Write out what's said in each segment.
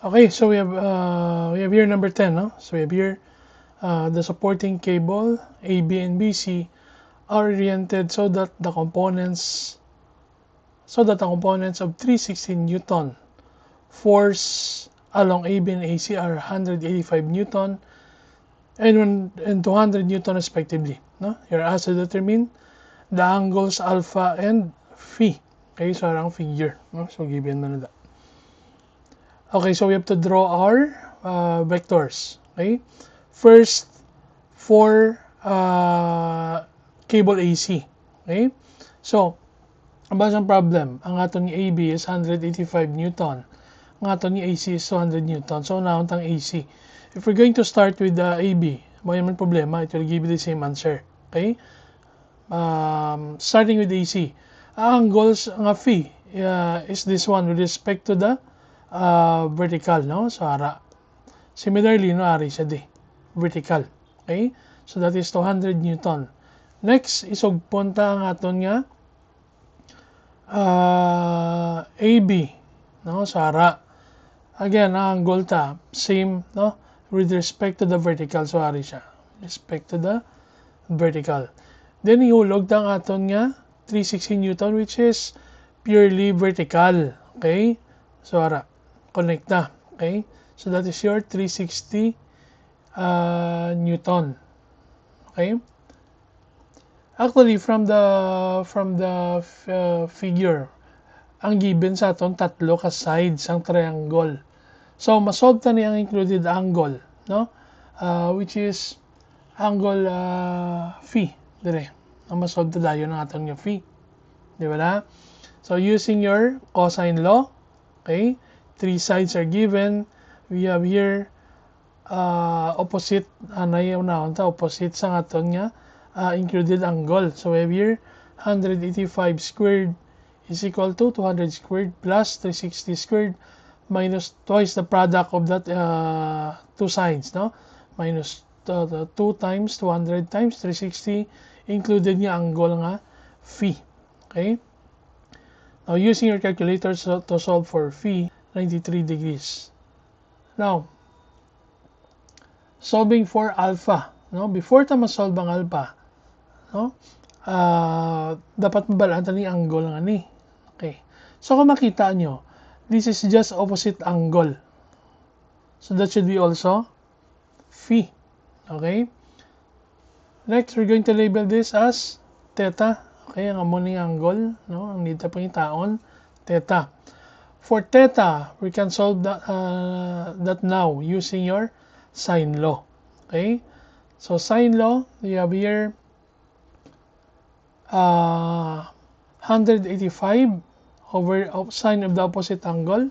Okay, so we have here number 10, no? So we have here the supporting cable A, B, and BC are oriented so that the components of 316 Newton force along AB and AC are 185 Newton and 200 Newton respectively. No? You're asked to determine the angles alpha and phi. Okay, so ang figure. No? So given na that. Okay, so we have to draw our vectors. Okay, first for cable AC. Okay, so ang basang problem, ang ato ni AB is 185 Newton. Ang ato ni AC is 200 Newton. So, naon tang AC. If we're going to start with the AB, may naman problema, it will give you the same answer. Okay? Starting with AC. Ang angles nga phi is this one with respect to the vertical, no? So, ara. Similarly, no, ari siya di. Vertical. Okay? So, that is 200 Newton. Next, isog punta ang aton nga AB, no? Sara. Again, ang angle ta, same, no? With respect to the vertical, so ari siya. Respect to the vertical. Then, ihulog ta ang aton nga 360 Newton, which is purely vertical. Okay? So, ara. Connect na. Okay? So, that is your 360 Newton. Okay? Actually, from the figure, ang given sa aton tatlo ka sides ang triangle. So, masolve ta ni ang included angle, no? Which is angle phi, dire. Ang masolve ta dayon ang aton nga phi. Di ba na? So, using your cosine law, okay? Three sides are given. We have here opposite, opposite sa aton nga included angle. So we have here 185 squared is equal to 200 squared plus 360 squared minus twice the product of that two sides, no? Minus 2 times 200 times 360 included nga angle nga phi. Okay? Now using your calculator to solve for phi, 93 degrees. Now, solving for alpha, no? Before ta ma-solve ang alpha, no? Dapat mabalaan ni angle nga ni. Okay. So kung makita nyo, this is just opposite angle. So that should be also phi. Okay. Next, we're going to label this as theta. Okay, ang amo ni angle, no? Ang dito pangitaon, theta. For theta, we can solve that now using your sine law. Okay. So sine law, you have here 185 over sine of the opposite angle,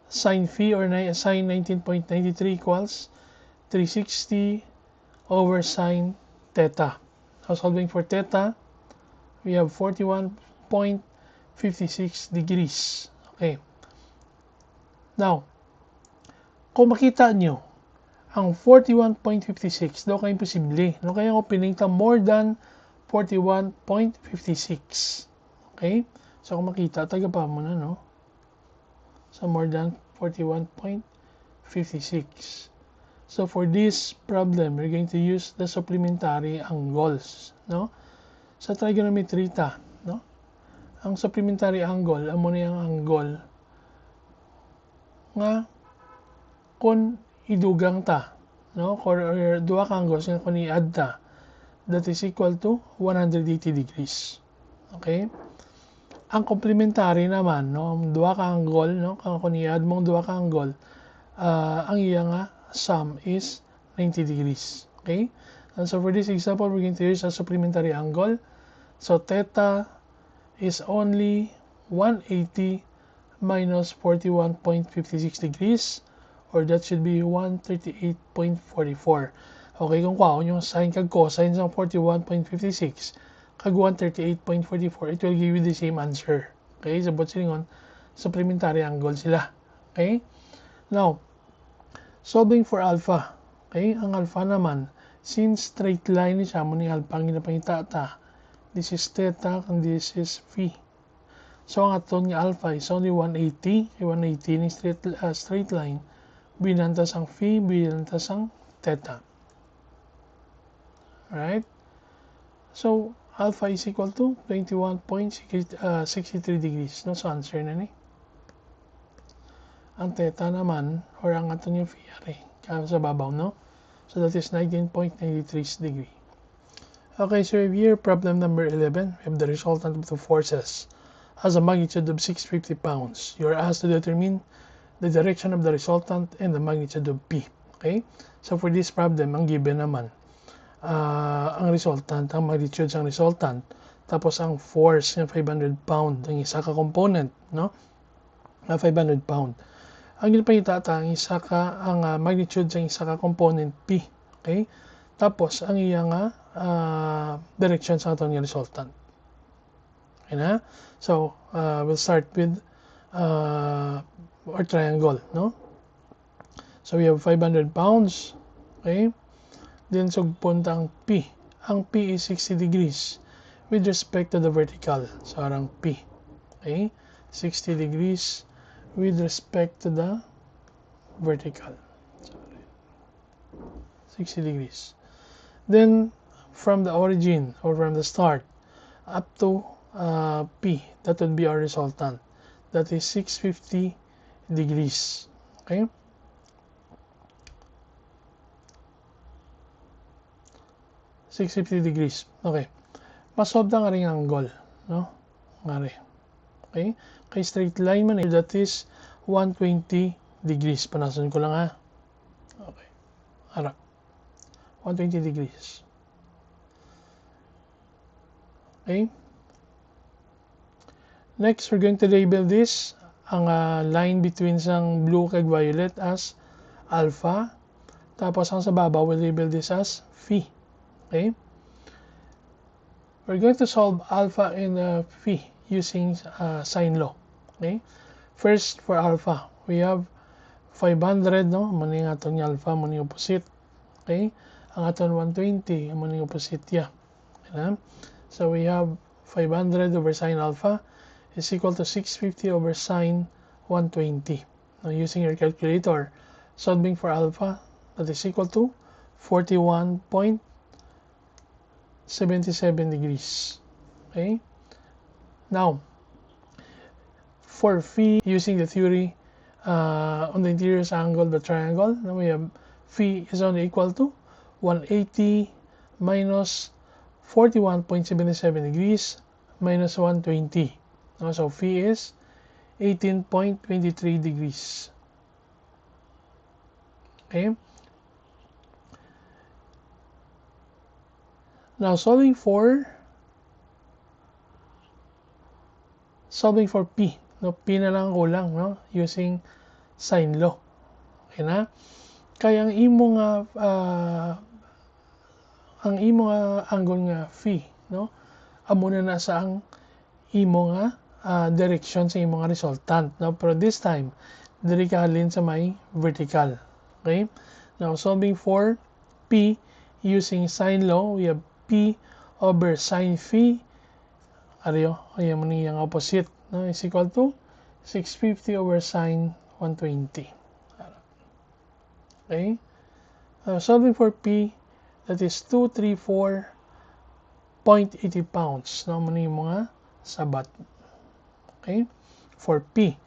sine phi or sine 19.93 equals 360 over sine theta. Now solving for theta, we have 41.56 degrees. Okay. Now, kung makita nyo, ang 41.56 daw kayo imposible. No, kaya ko piningta more than 41.56. Okay? So, kung makita, taga pa mo na, no? So, more than 41.56. So, for this problem, we're going to use the supplementary angles, no? Sa trigonometry ta, no? Ang supplementary angle, amo na yung angle nga kung idugang ta, no? Or duha ka angles nga kung i-add ta, that is equal to 180 degrees. Okay? Ang complementary naman, no, ang duha ka angle, no, kung i-add mong duha ka angle, ang iya nga sum is 90 degrees. Okay? And so for this example, we're going to use a supplementary angle. So theta is only 180 minus 41.56 degrees, or that should be 138.44. Okay, kung kwaon yung sine kag cosine sa 41.56 kag 138.44, it will give you the same answer. Okay, sabot silingon, supplementary angle sila. Okay? Now, solving for alpha. Okay, ang alpha naman, since straight line ni siya mo ni alpha ang ginapangita ta, this is theta and this is phi. So ang aton nga alpha is only 180. 180 ni straight line. Binantas ang phi, binantas ang theta. Right? So alpha is equal to 21.63 degrees. No, so answer na ni. Ang theta naman, or ang aton yung phi, sa babaw, no? So that is 19.93 degree. Okay, so here, problem number 11. We have the resultant of two forces has a magnitude of 650 pounds. You are asked to determine the direction of the resultant and the magnitude of P. Okay? So for this problem, ang given naman, ang resultant, ang magnitude ng resultant, tapos ang force ng 500 pound, ang isa ka component, no? 500 pound. Ang ginapakita ang isa ka, ang magnitude ng isa ka component P. Okay? Tapos, ang iyang direction sa aton nga resultant. Okay na? So, we'll start with our triangle, no? So, we have 500 pounds. Okay? Then, sugpunta ang P. Ang P is 60 degrees with respect to the vertical. So, arang P. Okay? 60 degrees with respect to the vertical. 60 degrees. Then, from the origin or from the start up to P, that would be our resultant. That is 650 degrees. Okay? $650. Okay. Masolve na nga rin ang angle. No? Nga rin. Okay? Kay straight line man that is 120 degrees. Panasan ko lang ha. Okay. Harap. 120 degrees. Okay. Next, we're going to label this, ang line between sang blue kag violet as alpha. Tapos ang sa baba, we'll label this as phi. Okay. We're going to solve alpha and phi using sine law. Okay. First, for alpha, we have 500, no? Muna yung aton yung alpha, muna yung opposite. Okay. Ang aton 120, muna yung opposite ya. Okay. So we have 500 over sine alpha is equal to 650 over sine 120. Now using your calculator, solving for alpha, that is equal to 41.77 degrees. Okay. Now, for phi, using the theory on the interior angle of the triangle, now we have phi is only equal to 180 minus 41.77 degrees minus 120. So phi is 18.23 degrees. Okay. Now solving for P. No, P na lang kulang, no? Using sine law. Okay na? Kaya ang imo nga angle nga phi, no? Amo na sa ang imo nga direction sa imo nga resultant, no? Pero this time, diri ka halin sa may vertical. Okay? Now solving for P using sine law, we have P over sine phi. Ayan mo niyang opposite, no? Is equal to 650 over sine 120. Okay? Solving for P, that is 234.80 pounds. No? Muna yung mga sabat. Okay? For P.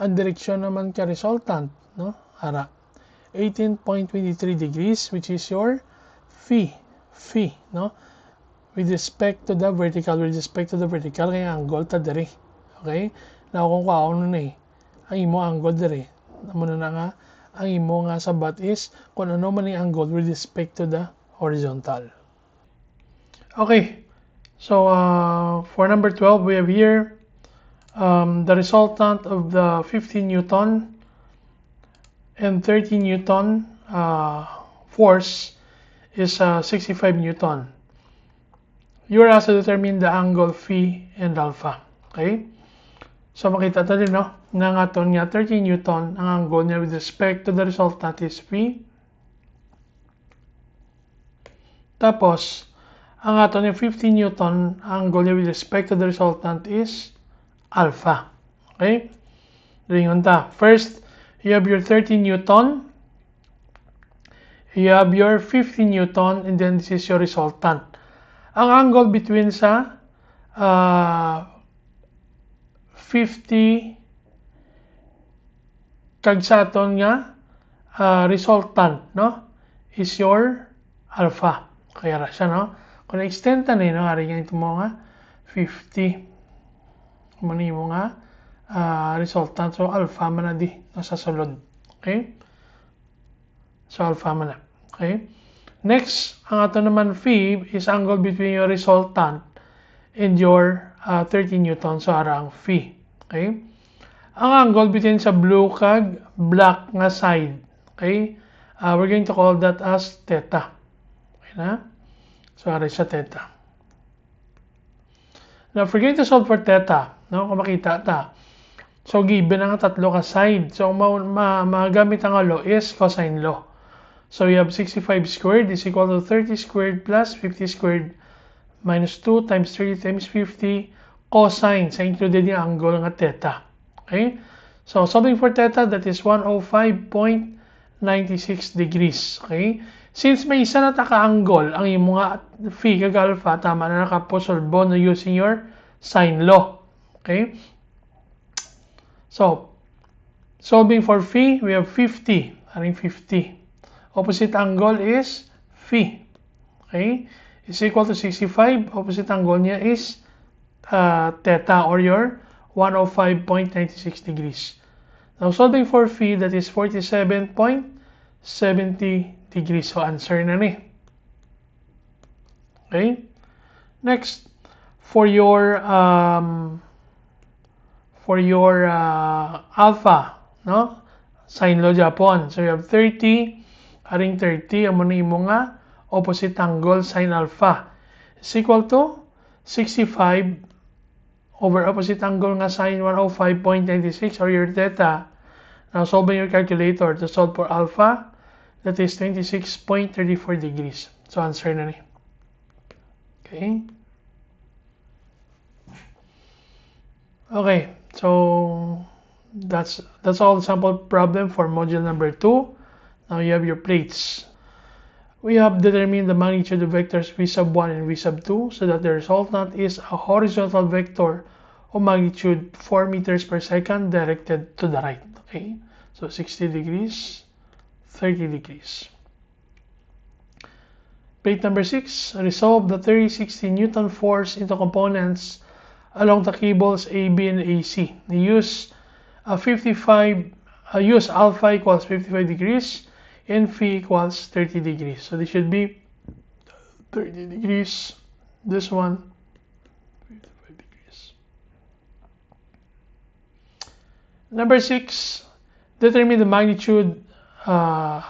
Ang direksyon naman ka resultant, no? 18.23 degrees, which is your phi, no? With respect to the vertical, kaya angle ta diri. Okay? Now, kung kaon na ang imo angle diri, muna na nga, ang imo nga sabat is kung ano man yung angle with respect to the horizontal. Okay, so for number 12, we have here the resultant of the 15 Newton and 30 Newton force is 65 Newton. You are asked to determine the angle phi and alpha. Okay? So makita ta din, no? Na nga aton nga 30 Newton, ang angle niya with respect to the resultant is phi. Tapos, ang aton yung 15 Newton, ang angle niya with respect to the resultant is alpha. Okay? Doing ta. First, you have your 30 Newton. You have your 50 Newton, and then this is your resultant. Ang angle between sa 50 kag sa aton nga resultant, no, is your alpha. Kaya ra siya, no? Kung na-extend ta no, ari nga ito mo nga 50 mani mo nga resultant. So alpha man na di nasa sulod. Okay? So alpha man na. Okay? Next, ang ato naman phi is angle between your resultant and your 30 Newton. So arang phi. Okay? Ang angle between sa blue kag black nga side. Okay? We're going to call that as theta. Okay na? So ari sa theta. Now, if we're going to solve for theta, no, kung makita ta, so given ang tatlo ka side. So magamit ang law is cosine law. So we have 65 squared is equal to 30 squared plus 50 squared minus 2 times 30 times 50 cosine sa included yung angle nga theta. Okay? So solving for theta, that is 105.96 degrees. Okay? Since may isa na taka-angle ang yung mga phi kag alpha, tama na nakaposolbo na using your sine law. Okay? So, solving for phi, we have 50. Aring 50. Opposite angle is phi. Okay? Is equal to 65. Opposite angle niya is theta or your 105.96 degrees. Now, solving for phi, that is 47.70 degrees. So, answer na ni. Okay? Next, for your alpha, no? Sine law Japon. So, you have 30. Aring 30, amo na imo nga opposite angle sine alpha is equal to 65 over opposite angle nga sine 105.96 or your theta. Now, solving your calculator to solve for alpha, that is 26.34 degrees. So, answer na ni. Okay? Okay, so that's all the sample problem for module number 2. Now you have your plates. We have determined the magnitude of vectors v sub 1 and v sub 2 so that the resultant is a horizontal vector of magnitude 4 meters per second directed to the right. Okay, so 60 degrees, 30 degrees. Plate number 6, resolve the 30-60 Newton force into components along the cables AB and AC. Use use alpha equals 55 degrees and phi equals 30 degrees. So this should be 30 degrees. This one, 55 degrees. Number 6, determine the magnitude of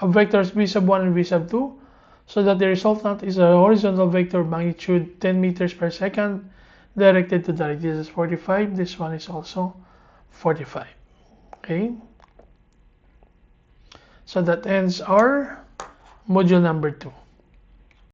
vectors v sub 1 and v sub 2 so that the resultant is a horizontal vector of magnitude 10 meters per second directed to the right. This is 45. This one is also 45. Okay. So that ends our module number 2.